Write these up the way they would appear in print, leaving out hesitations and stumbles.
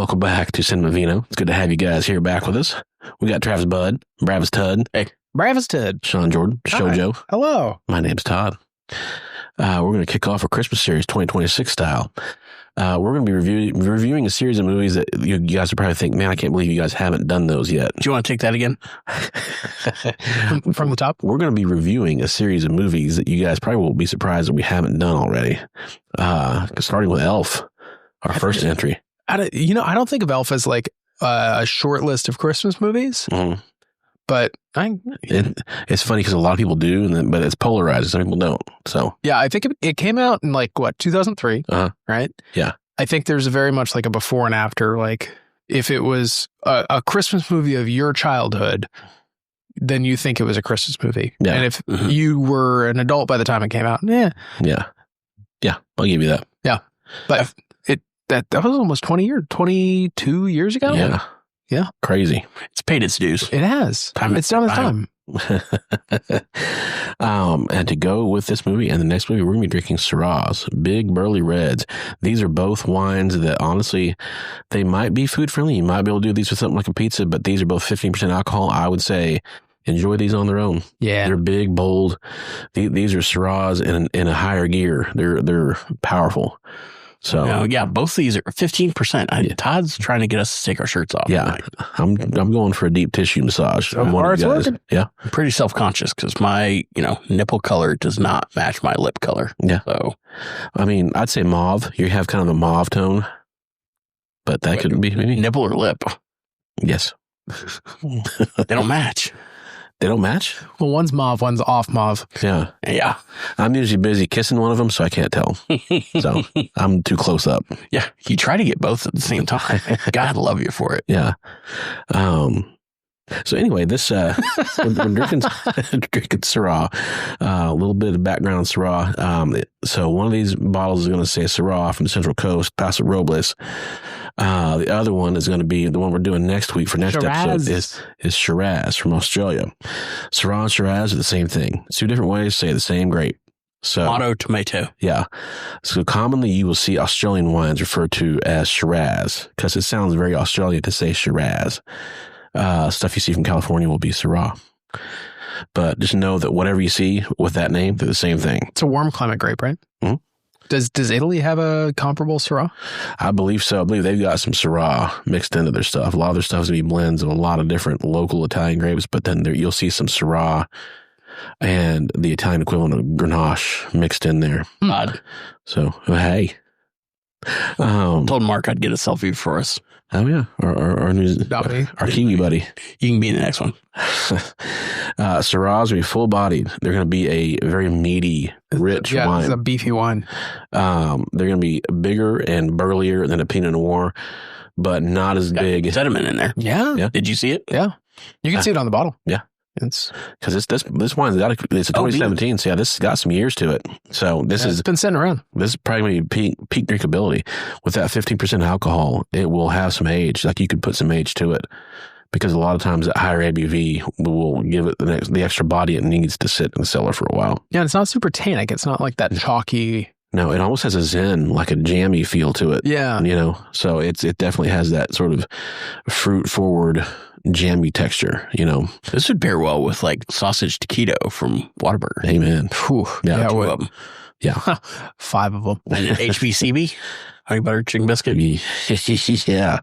welcome back to Cinemavino. It's good to have you guys here back with us. We got Travis Budd, Bravis Tud. Hey, Bravis Tud. Sean Jordan, Shoujo. Hello. My name's Todd. We're going to kick off a Christmas series 2026 style. We're going to be reviewing a series of movies that you guys would probably think, man, I can't believe you guys haven't done those yet. Do you want to take that again? From the top? We're going to be reviewing a series of movies that you guys probably will be surprised that we haven't done already. Starting with Elf, our first entry. I don't think of Elf as like a short list of Christmas movies, but it's funny because a lot of people do, but it's polarized. Some people don't. So yeah, I think it came out in 2003, right? Yeah, I think there's very much like a before and after. Like if it was a Christmas movie of your childhood, then you think it was a Christmas movie. Yeah. And if you were an adult by the time it came out, yeah, I'll give you that. Yeah, but that was almost 22 years ago. Yeah. Crazy. It's paid its dues. It has. It's done its time. And to go with this movie and the next movie, we're going to be drinking Syrahs, Big Burly Reds. These are both wines that honestly, they might be food friendly. You might be able to do these with something like a pizza, but these are both 15% alcohol. I would say enjoy these on their own. Yeah. They're big, bold. These are Syrahs in a higher gear. They're powerful. So both these are 15%. Todd's trying to get us to take our shirts off. Yeah, I'm going for a deep tissue massage. So far it's working. Yeah, I'm pretty self-conscious because my nipple color does not match my lip color. Yeah, so I mean, I'd say mauve. You have kind of a mauve tone, but that could be maybe nipple or lip. Yes, they don't match. They don't match? Well, one's mauve, one's off mauve. Yeah. I'm usually busy kissing one of them, so I can't tell. So I'm too close up. Yeah. You try to get both at the same time. God love you for it. Yeah. So anyway, this we're drinking Syrah. A little bit of background on Syrah. So one of these bottles is going to say Syrah from the Central Coast, Paso Robles. The other one is going to be the one we're doing next week for next episode is Shiraz from Australia. Syrah and Shiraz are the same thing. It's two different ways to say the same grape. So tomato. Yeah. So commonly you will see Australian wines referred to as Shiraz because it sounds very Australian to say Shiraz. Stuff you see from California will be Syrah. But just know that whatever you see with that name, they're the same thing. It's a warm climate grape, right? Mm-hmm. Does Italy have a comparable Syrah? I believe so. I believe they've got some Syrah mixed into their stuff. A lot of their stuff is going to be blends of a lot of different local Italian grapes, but then you'll see some Syrah and the Italian equivalent of Grenache mixed in there. Odd. So, hey. Told Mark I'd get a selfie for us. Oh, yeah. Our Kiwi buddy. You can be in the next one. Syrahs will be full-bodied. They're going to be a very meaty, rich wine. Yeah, it's a beefy wine. They're going to be bigger and burlier than a Pinot Noir, but not as big. Sediment in there. Yeah. Did you see it? Yeah. You can see it on the bottle. Yeah. It's because this wine's it's a 2017, so yeah, this has got some years to it. So it's been sitting around. This is probably peak drinkability. With that 15% alcohol, it will have some age. Like you could put some age to it, because a lot of times that higher ABV will give it the extra body it needs to sit in the cellar for a while. Yeah, it's not super tannic. It's not like that chalky. No, it almost has a zen, like a jammy feel to it. Yeah, so it definitely has that sort of fruit forward, jammy texture, This would pair well with like sausage taquito from Whataburger. Amen. Whew. Yeah, two of them. Yeah. 5 of them. And an HBCB, honey butter chicken biscuit. Yeah.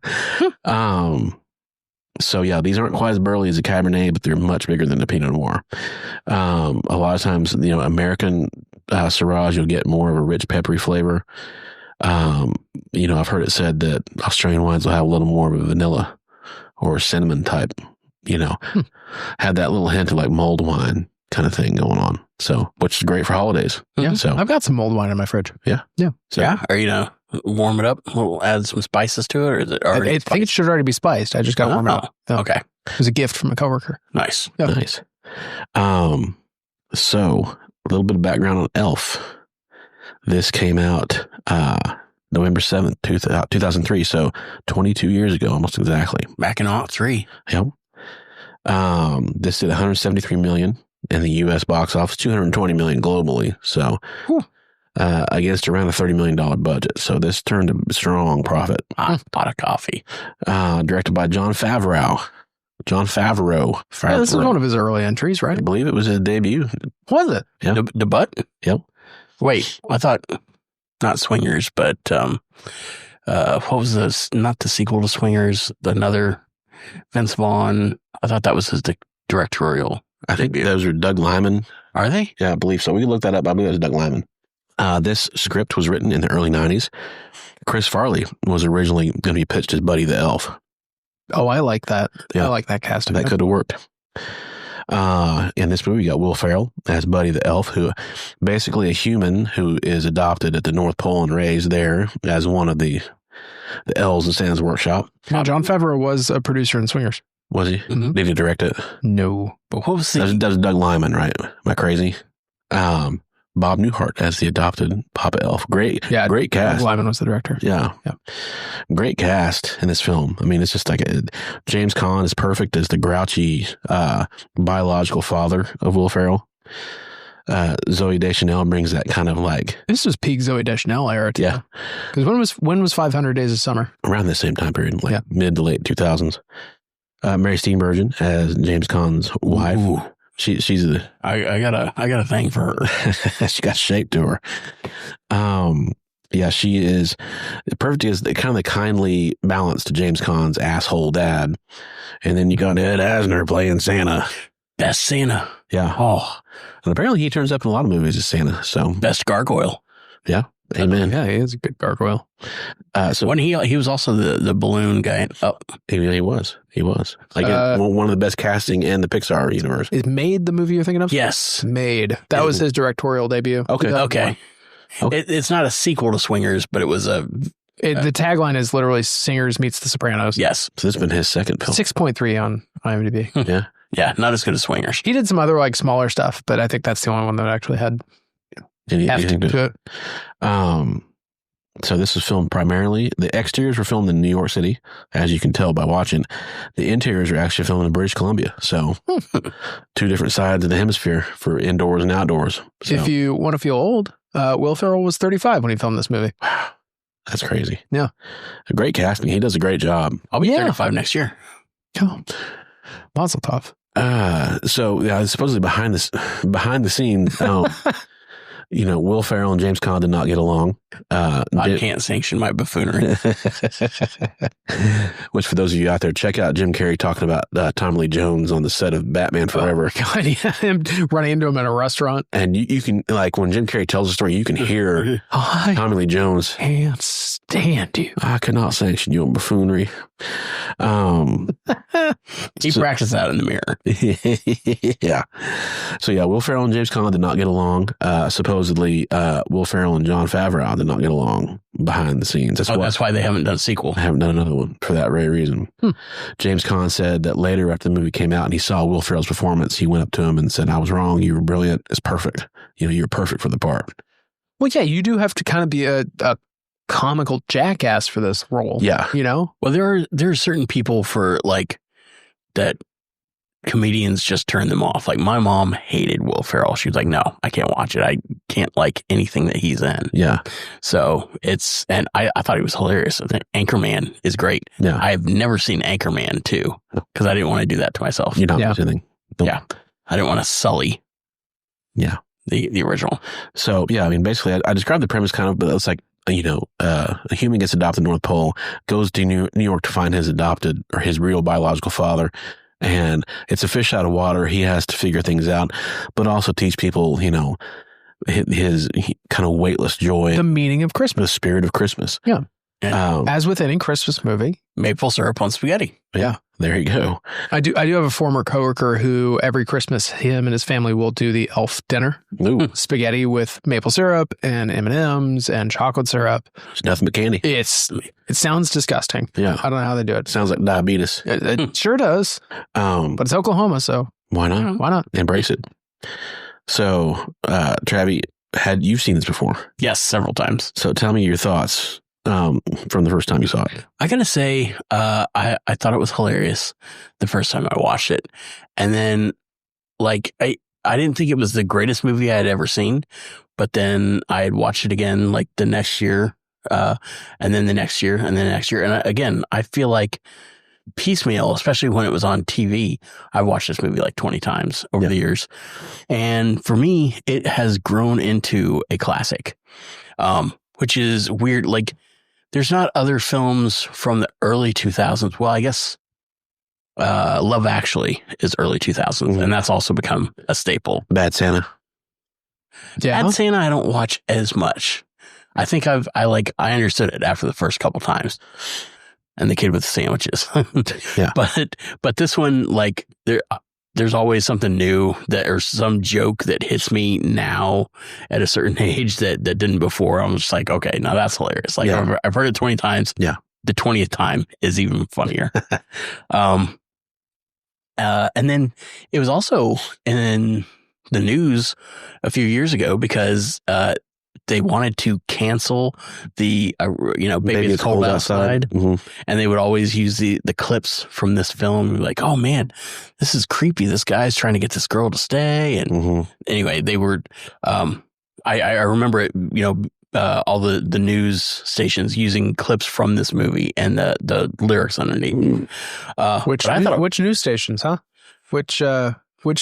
So yeah, these aren't quite as burly as a Cabernet, but they're much bigger than the Pinot Noir. A lot of times, American Syrahs, you'll get more of a rich peppery flavor. I've heard it said that Australian wines will have a little more of a vanilla or cinnamon type, had that little hint of like mulled wine kind of thing going on. So, which is great for holidays. Yeah. So I've got some mulled wine in my fridge. Yeah. Yeah. So, Or, warm it up. We'll add some spices to it, or is it already I think it should already be spiced. I just got to warm it up. Yeah. Okay. It was a gift from a coworker. Nice. Yeah. Nice. So a little bit of background on Elf. This came out, November 7th, 2003. So 22 years ago, almost exactly. Back in 2003. Yep. This did 173 million in the U.S. box office, 220 million globally. So against around a $30 million budget. So this turned a strong profit. Pot of coffee. Directed by Jon Favreau. Yeah, this is one of his early entries, right? I believe it was his debut. Was it? Yeah. The butt? Yep. Wait, I thought not Swingers, but what was this? Not the sequel to Swingers, another Vince Vaughn. I thought that was his directorial. I think those are Doug Liman. Are they? Yeah, I believe so. We can look that up. I believe that was Doug Liman. This script was written in the early 90s. Chris Farley was originally going to be pitched as Buddy the Elf. Oh, I like that. Yeah. I like that casting. That could have worked. In this movie, you got Will Ferrell as Buddy the Elf, who basically a human who is adopted at the North Pole and raised there as one of the elves in Santa's workshop. Now, Jon Favreau was a producer in Swingers. Was he? Mm-hmm. Did he direct it? No. But what was That was Doug Liman, right? Am I crazy? Bob Newhart as the adopted Papa Elf. Great cast. Lyman was the director. Yeah. Great cast in this film. I mean, it's just like James Caan is perfect as the grouchy biological father of Will Ferrell. Zooey Deschanel brings that kind of like... This was peak Zooey Deschanel era, too. Yeah. Because when was 500 Days of Summer? Around the same time period, like mid to late 2000s. Mary Steenburgen as James Caan's wife. Ooh. She's the... I got a thing for her. She got shape to her. Yeah, she is perfect as the kind of the kindly balance to James Caan's asshole dad. And then you got Ed Asner playing Santa. Best Santa. Yeah. Oh. And apparently he turns up in a lot of movies as Santa. So Best gargoyle. Yeah. Amen. Yeah, he is a good gargoyle. So when he was also the balloon guy. Oh, he was. Like one of the best casting in the Pixar universe. Is Made the movie you're thinking of? yes. Made. That was his directorial debut. Okay. It's not a sequel to Swingers, but it was a... The tagline is literally Singers meets The Sopranos. Yes. So this has been his second film. 6.3 on IMDb. Yeah. Yeah, not as good as Swingers. He did some other like smaller stuff, but I think that's the only one that actually had Anything to it. So this was filmed primarily, the exteriors were filmed in New York City, as you can tell by watching. The interiors are actually filmed in British Columbia. So two different sides of the hemisphere for indoors and outdoors. So, If you want to feel old, Will Ferrell was 35 when he filmed this movie. wow, that's crazy. Yeah. A great casting. He does a great job. I'll be 35 next year. Cool. Mazel tov. So yeah, supposedly behind the scenes, Will Ferrell and James Caan did not get along. I can't sanction my buffoonery. Which, for those of you out there, check out Jim Carrey talking about Tommy Lee Jones on the set of Batman Forever. Oh, God, yeah, him running into him at a restaurant. And you can, like, when Jim Carrey tells the story, you can hear Tommy Lee Jones. Can't stand you. I cannot sanction you on buffoonery. He practiced that in the mirror. Yeah. So yeah, Will Ferrell and James Caan did not get along. Supposedly, Will Ferrell and Jon Favreau did not get along behind the scenes. That's why they haven't done a sequel. I haven't done another one for that very reason. James Caan said that later after the movie came out and he saw Will Ferrell's performance, he went up to him and said, "I was wrong. You were brilliant. It's perfect. You're perfect for the part." Well, yeah, you do have to kind of be a comical jackass for this role. Yeah. Well, there are certain people for like that comedians just turn them off. Like my mom hated Will Ferrell. She was like, "No, I can't watch it. I can't like anything that he's in." Yeah. So and I thought he was hilarious. I think Anchorman is great. Yeah. I've never seen Anchorman 2 because I didn't want to do that to myself. You're not anything. Nope. Yeah. I didn't want to sully. Yeah. The original. So yeah, I mean, basically, I described the premise kind of, but it's like, a human gets adopted North Pole, goes to New York to find his adopted or his real biological father. And it's a fish out of water. He has to figure things out, but also teach people, his kind of weightless joy. The meaning of Christmas. The spirit of Christmas. Yeah. And As with any Christmas movie. maple syrup on spaghetti. Yeah. There you go. I do have a former coworker who every Christmas him and his family will do the elf dinner. Ooh. Spaghetti with maple syrup and M&Ms and chocolate syrup. It's nothing but candy. It sounds disgusting. Yeah. I don't know how they do it. Sounds like diabetes. It sure does. But it's Oklahoma, so Why not? why not? Embrace it. So, Travi, had you seen this before? Yes, several times. So tell me your thoughts from the first time you saw it. I gotta say, I thought it was hilarious the first time I watched it, and then like I didn't think it was the greatest movie I had ever seen, but then I had watched it again like the next year, and then the next year, and then the next year. And again, I feel like piecemeal, especially when it was on TV, I've watched this movie like 20 times over the years. And for me, it has grown into a classic, which is weird. Like, there's not other films from the early 2000s. Well, I guess Love Actually is early 2000s, and that's also become a staple. Bad Santa. Yeah. Bad Santa, I don't watch as much. I think I understood it after the first couple times. And the kid with the sandwiches. Yeah. But this one, like, there's always something new or some joke that hits me now at a certain age that didn't before. I'm just like, okay, now that's hilarious. Like, I've heard it 20 times. Yeah. The 20th time is even funnier. And then it was also in the news a few years ago because they wanted to cancel the, Baby It's Cold Outside. Mm-hmm. And they would always use the clips from this film. Like, oh man, this is creepy. This guy's trying to get this girl to stay. And anyway, they were, I remember it, all the news stations using clips from this movie and the lyrics underneath. Which news stations, huh? Which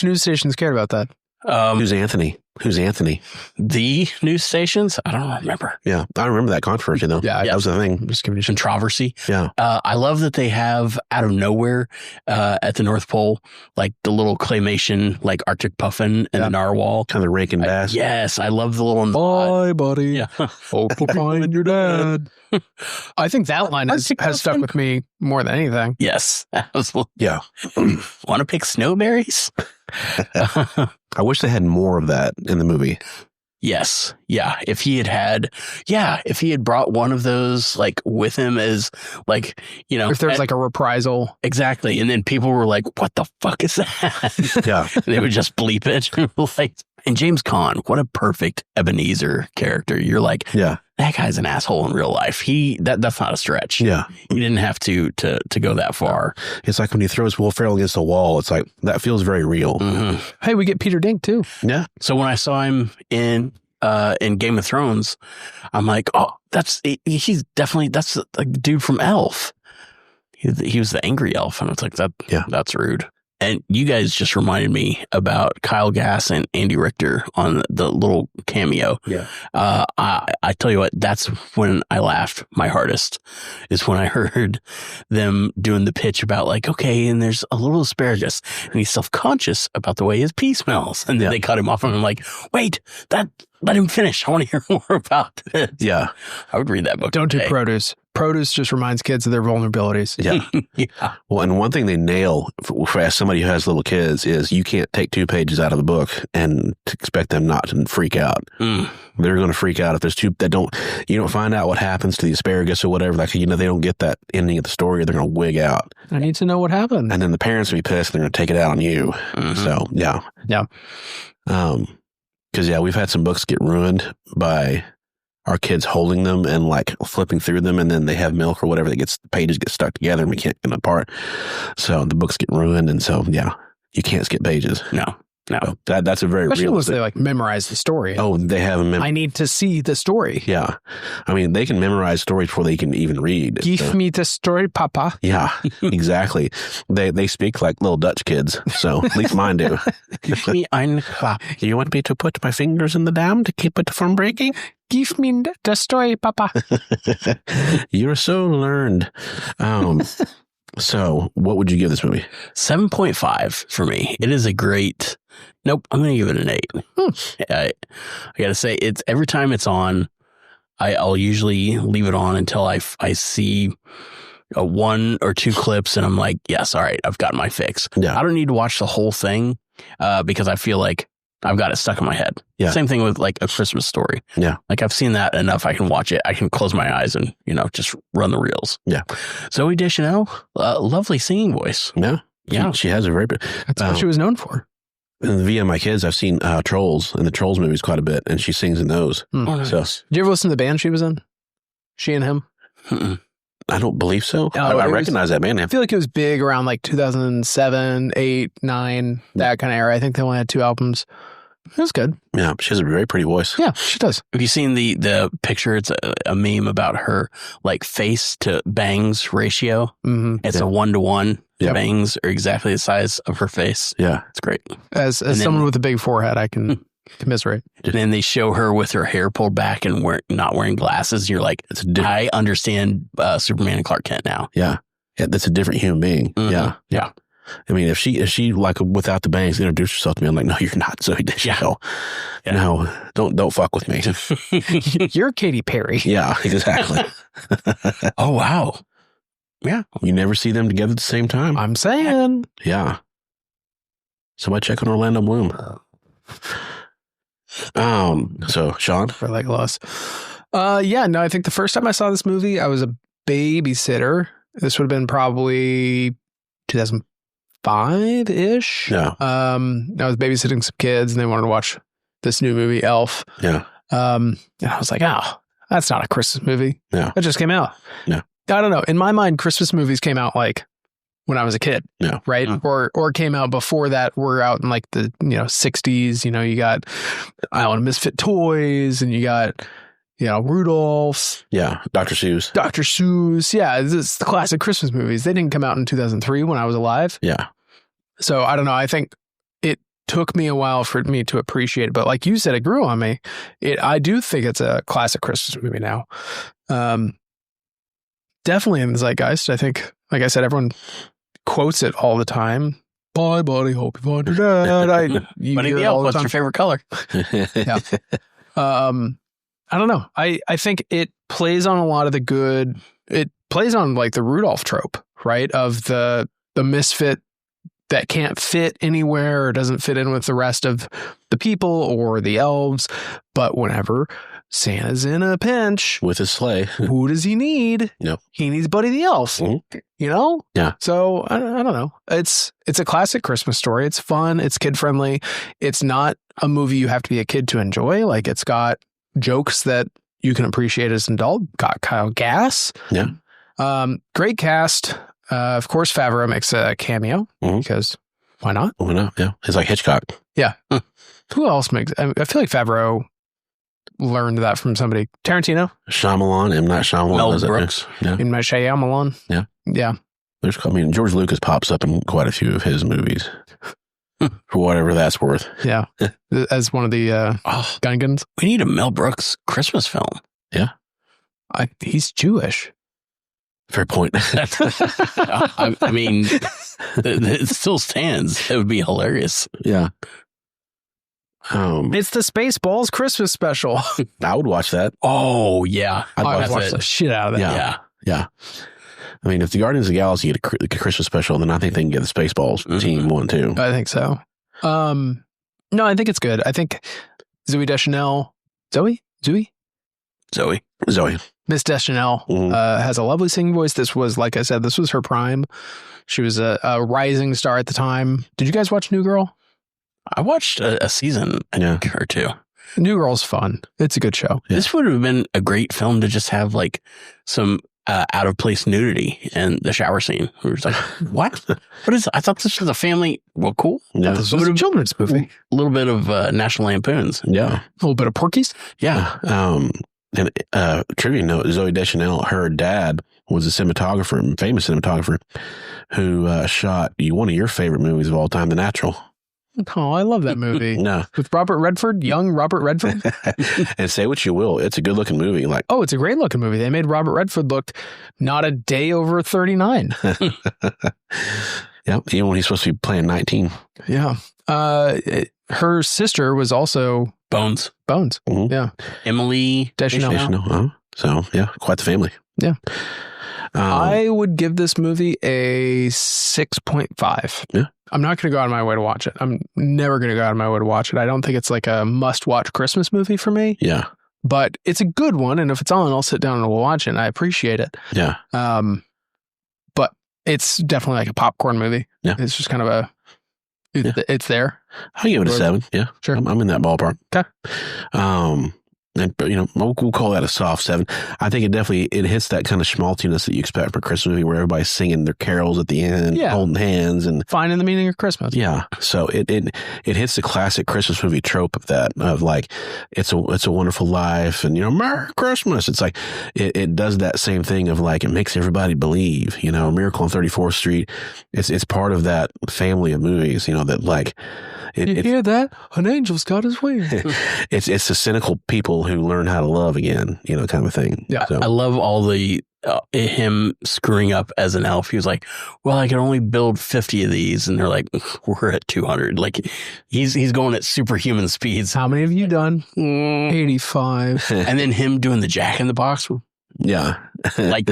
news stations cared about that? Who's Anthony? The news stations? I don't remember. Yeah, I remember that controversy though. Yeah, that was the thing. Just giving you controversy. Yeah. I love that they have out of nowhere at the North Pole, like the little claymation, like Arctic puffin and the narwhal. Kind of raking bass. Yes, I love the little. Bye, buddy. Yeah. Hope we'll find your dad. I think that line has stuck with me more than anything. Yes. Yeah. Want to pick snowberries? I wish they had more of that in the movie. Yes. Yeah. If he had brought one of those like with him as like, if there's like a reprisal. Exactly. And then people were like, what the fuck is that? Yeah. They would just bleep it. Like, and James Caan, what a perfect Ebenezer character. You're like, yeah, that guy's an asshole in real life. That's not a stretch. Yeah. You didn't have to go that far. It's like when he throws Will Ferrell against the wall, it's like, that feels very real. Mm-hmm. Hey, we get Peter Dink too. Yeah. So when I saw him in Game of Thrones, I'm like, oh, that's the dude from Elf. He was the angry elf. And it's like, that's rude. And you guys just reminded me about Kyle Gass and Andy Richter on the little cameo. Yeah. I tell you what, that's when I laughed my hardest, is when I heard them doing the pitch about like, okay, and there's a little asparagus and he's self-conscious about the way his pee smells. And then they cut him off and I'm like, wait, let him finish. I want to hear more about this. Yeah. I would read that book. Don't do produce. Produce just reminds kids of their vulnerabilities. Yeah. Yeah. Well, and one thing they nail for somebody who has little kids is you can't take 2 pages out of the book and expect them not to freak out. They're going to freak out if there's two that you don't find out what happens to the asparagus or whatever. Like, they don't get that ending of the story. They're going to wig out. I need to know what happened. And then the parents will be pissed. And they're going to take it out on you. So, yeah. Yeah. Because, we've had some books get ruined by our kids holding them and like flipping through them, and then they have milk or whatever the pages get stuck together and we can't get them apart. So the books get ruined. And so, you can't skip pages. No. So that's a very Especially real once they like memorize the story. Oh, they have I need to see the story. Yeah. I mean, they can memorize stories before they can even read. Give me the story, Papa. Yeah, exactly. They speak like little Dutch kids. So at least mine do. Give me ein Klapp. Do you want me to put my fingers in the dam to keep it from breaking? Give me the story, Papa. You're so learned. So what would you give this movie? 7.5 for me. It is a great... Nope, I'm going to give it an 8. I got to say, it's every time it's on, I'll usually leave it on until I see a 1 or 2 clips and I'm like, yes, all right, I've got my fix. Yeah. I don't need to watch the whole thing because I feel like I've got it stuck in my head. Yeah. Same thing with like A Christmas Story. Yeah. Like I've seen that enough. I can watch it. I can close my eyes and, just run the reels. Yeah. Zooey Deschanel, lovely singing voice. Yeah. Yeah. She has a very... That's what she was known for. Via my kids, I've seen Trolls and the Trolls movies quite a bit, and she sings in those. Oh, nice. So, Did you ever listen to the band she was in? She and him? Mm-mm. I don't believe so. No, I it was- recognize that band I name. feel like it was big around like 2007, 8, 9, that kind of era. I think they only had 2 albums. It was good. Yeah, she has a very pretty voice. Yeah, she does. Have you seen the picture? It's a meme about her like face to bangs ratio. Mm-hmm. It's Yeah. a 1-to-1. The Yep. bangs are exactly the size of her face. Yeah. It's great. As And then- someone with a big forehead, I can commiserate. And then they show her with her hair pulled back and not wearing glasses. You're like, It's a different. I understand Superman and Clark Kent now. Yeah. That's a different human being. Mhm. Yeah. Yeah. I mean, if she like without the bangs introduced herself to me, I'm like, no, you're not Zooey Deschanel. Yeah. No, don't fuck with me. You're Katy Perry. Yeah, exactly. Oh, wow. Yeah. You never see them together at the same time. I'm saying. Yeah. Somebody check on Orlando Bloom. So Sean, For like loss. Yeah, no, I think the first time I saw this movie, I was a babysitter. This would have been probably 2005-ish. yeah, I was babysitting some kids and they wanted to watch this new movie, Elf. yeah, And I was like, oh, that's not a Christmas movie. Yeah. It just came out. Yeah. I don't know. In my mind, Christmas movies came out like when I was a kid. Yeah. Right. Mm. Or came out before that. We're out in like the, 60s. You got Island of Misfit Toys and you got, Rudolph's, yeah. Dr. Seuss. Dr. Seuss. Yeah. It's the classic Christmas movies. They didn't come out in 2003 when I was alive. Yeah, So I don't know. I think it took me a while for me to appreciate it, but like you said, it grew on me. I do think it's a classic Christmas movie now. Definitely in the zeitgeist. I think, like I said, everyone quotes it all the time. Bye, buddy. Hope you find your dad. You Buddy hear the it Elf, all the what's time. your favorite color? I don't know. I think it plays on a lot of the good. It plays on like the Rudolph trope, right? Of the misfit that can't fit anywhere or doesn't fit in with the rest of the people or the elves. But whenever Santa's in a pinch, with his sleigh. who does he need? Yep. He needs Buddy the Elf. Mhm. Yeah. So I don't know. It's a classic Christmas story. It's fun. It's kid friendly. It's not a movie you have to be a kid to enjoy. Like it's got jokes that you can appreciate as an adult. Got Kyle Gass. Yeah. Great cast. Of course, Favreau makes a cameo Mhm. because why not? Oh no, yeah. It's like Hitchcock. Who else makes? I feel like Favreau learned that from somebody. Tarantino Shyamalan, M. Night Shyamalan. Mel does it, yeah. Brooks. Yeah. in my Shyamalan. Yeah. Yeah. George Lucas pops up in quite a few of his movies. For whatever that's worth. Yeah. As one of the Oh, Gungans. we need a Mel Brooks Christmas film. He's Jewish. Fair point. I mean, it still stands. It would be hilarious. Yeah. It's the Spaceballs Christmas special. I would watch that. Oh, yeah. I'd I watch watched that. the shit out of that. Yeah. Yeah. Yeah. I mean, if the Guardians of the Galaxy get a Christmas special, then I think they can get the Spaceballs Mhm. team one too. I think so. No, I think it's good. I think Zooey Deschanel, Zoe, Zoe. Zoe. Miss Deschanel Mhm. has a lovely singing voice. This was, like I said, this was her prime. She was a rising star at the time. Did you guys watch New Girl? I watched a season Yeah. or two. New Girl's fun. It's a good show. Yeah. This would have been a great film to just have like some out of place nudity in the shower scene. We were just like, what? What is? I thought this was a family. Well, cool. Yeah. This was a children's movie. A little bit of National Lampoons. Yeah. A little bit of Porky's. Yeah. And trivia note: Zoe Deschanel, her dad was a cinematographer, famous cinematographer, who shot one of your favorite movies of all time, The Natural. Oh, I love that movie. No, With Robert Redford, young Robert Redford. and say what you will, it's a good looking movie. Like, Oh, it's a great looking movie. They made Robert Redford look not a day over 39. yeah, even when he's supposed to be playing 19. Yeah. Her sister was also Bones. Bones. Mhm. Yeah. Emily Deschanel. Deschanel, so yeah, quite the family. Yeah. I I would give this movie a 6.5. Yeah. I'm not going to go out of my way to watch it. I'm never going to go out of my way to watch it. I don't think it's like a must watch Christmas movie for me, yeah, but it's a good one. And if it's on, I'll sit down and we'll watch it. And I appreciate it. yeah, But it's definitely like a popcorn movie. Yeah. It's just kind of it's there. I'll give it a 7. Yeah, Sure. I'm in that ballpark. Okay. And, we'll call that a soft 7. I think it hits that kind of schmaltiness that you expect for a Christmas movie where everybody's singing their carols at the end, holding hands and finding the meaning of Christmas. Yeah. So it hits the classic Christmas movie trope of that, of like, it's a wonderful life and, Merry Christmas. It's like, it does that same thing of like, it makes everybody believe, Miracle on 34th Street. It's part of that family of movies, that like, you hear that? An angel's got his wings. It's the cynical people who learn how to love again, kind of thing. Yeah. So. I love all the, him screwing up as an elf. He was like, well, I can only build 50 of these. And they're like, we're at 200. Like he's going at superhuman speeds. How many have you done? 85. And then him doing the Jack in the Box. Yeah. Like,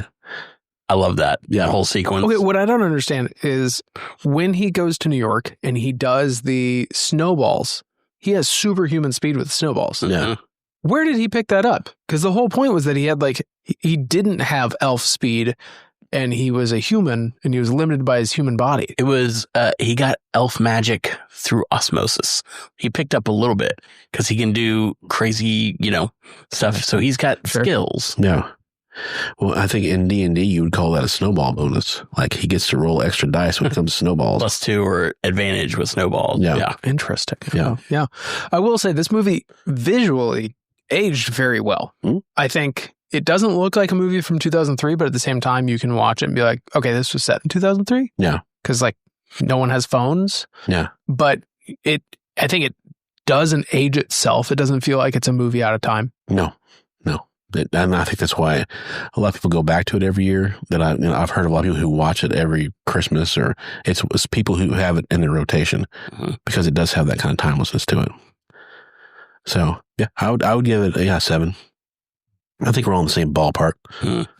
I love that. Yeah. Whole sequence. Okay, what I don't understand is when he goes to New York and he does the snowballs, he has superhuman speed with snowballs. Yeah. Where did he pick that up? Because the whole point was that he had he didn't have elf speed and he was a human and he was limited by his human body. It was, he got elf magic through osmosis. He picked up a little bit because he can do crazy, stuff. So he's got skills. Yeah. Well, I think in D&D you would call that a snowball bonus. Like he gets to roll extra dice when it comes to snowballs. +2 or advantage with snowballs. Yeah. Interesting. Yeah. Yeah. I will say this movie visually aged very well. Mm-hmm. I think it doesn't look like a movie from 2003, but at the same time you can watch it and be like, okay, this was set in 2003. Yeah. Because no one has phones. Yeah. But I think it doesn't age itself. It doesn't feel like it's a movie out of time. No. And I think that's why a lot of people go back to it every year. That I've heard of a lot of people who watch it every Christmas, or it's people who have it in their rotation because it does have that kind of timelessness to it. So yeah, I would give it 7. I think we're all in the same ballpark,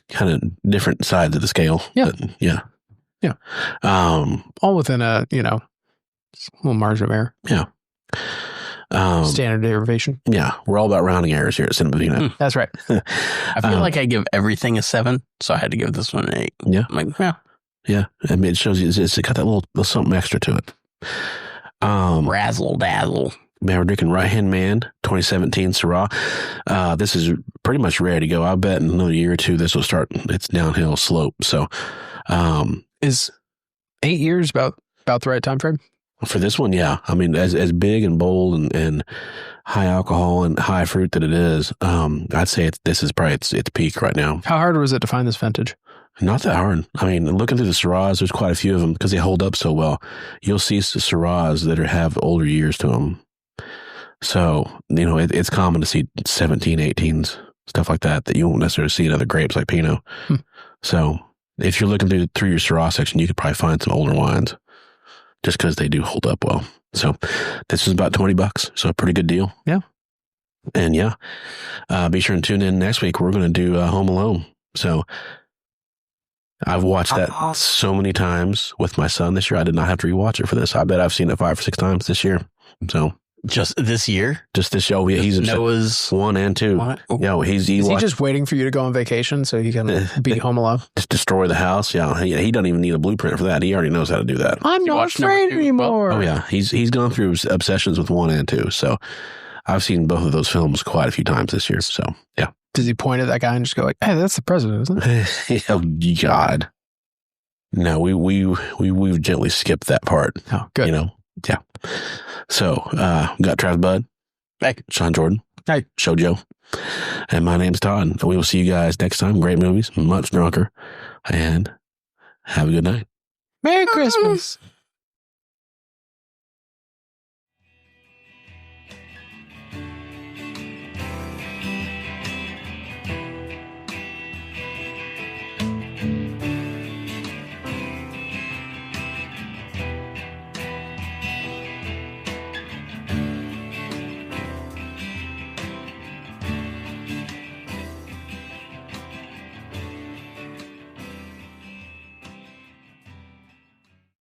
kind of different sides of the scale. Yeah, but yeah. All within a little margin of error. Yeah. Standard derivation. Yeah, we're all about rounding errors here at Cinemavino. That's right. I feel like I give everything a 7, so I had to give this one an 8. Yeah. I'm like, yeah. Yeah. I mean, it shows you it's got that little something extra to it. Razzle dazzle. Maverick and Right Hand Man, 2017 Syrah. This is pretty much ready to go. I bet in another year or two this will start its downhill slope. So, is 8 years about the right time frame? For this one, yeah. I mean, as big and bold and high alcohol and high fruit that it is, I'd say this is probably its peak right now. How hard was it to find this vintage? Not that hard. I mean, looking through the Syrahs, there's quite a few of them because they hold up so well. You'll see Syrahs that have older years to them. So, it's common to see 17, 18s, stuff like that you won't necessarily see in other grapes like Pinot. So, if you're looking through your Syrah section, you could probably find some older wines just because they do hold up well. So, this is about $20, so a pretty good deal. Yeah. And yeah, be sure and tune in next week. We're going to do Home Alone. So, I've watched that so many times with my son this year. I did not have to rewatch it for this. I bet I've seen it 5 or 6 times this year. So, just this year? Just this show. He's in Noah's 1 and 2. Yeah, is he just waiting for you to go on vacation so he can beat Home Alone? Just destroy the house. Yeah, he doesn't even need a blueprint for that. He already knows how to do that. I'm not afraid anymore. Oh yeah, he's gone through obsessions with 1 and 2. So I've seen both of those films quite a few times this year. So yeah. Does he point at that guy and just go like, "Hey, that's the president, isn't it?" Oh God. No, we've gently skipped that part. Oh, good. Yeah. So, got Travis Budd. Hey. Sean Jordan. Hey. Show Joe. And my name's Todd. And we will see you guys next time. Great movies, much drunker. And have a good night. Merry Christmas.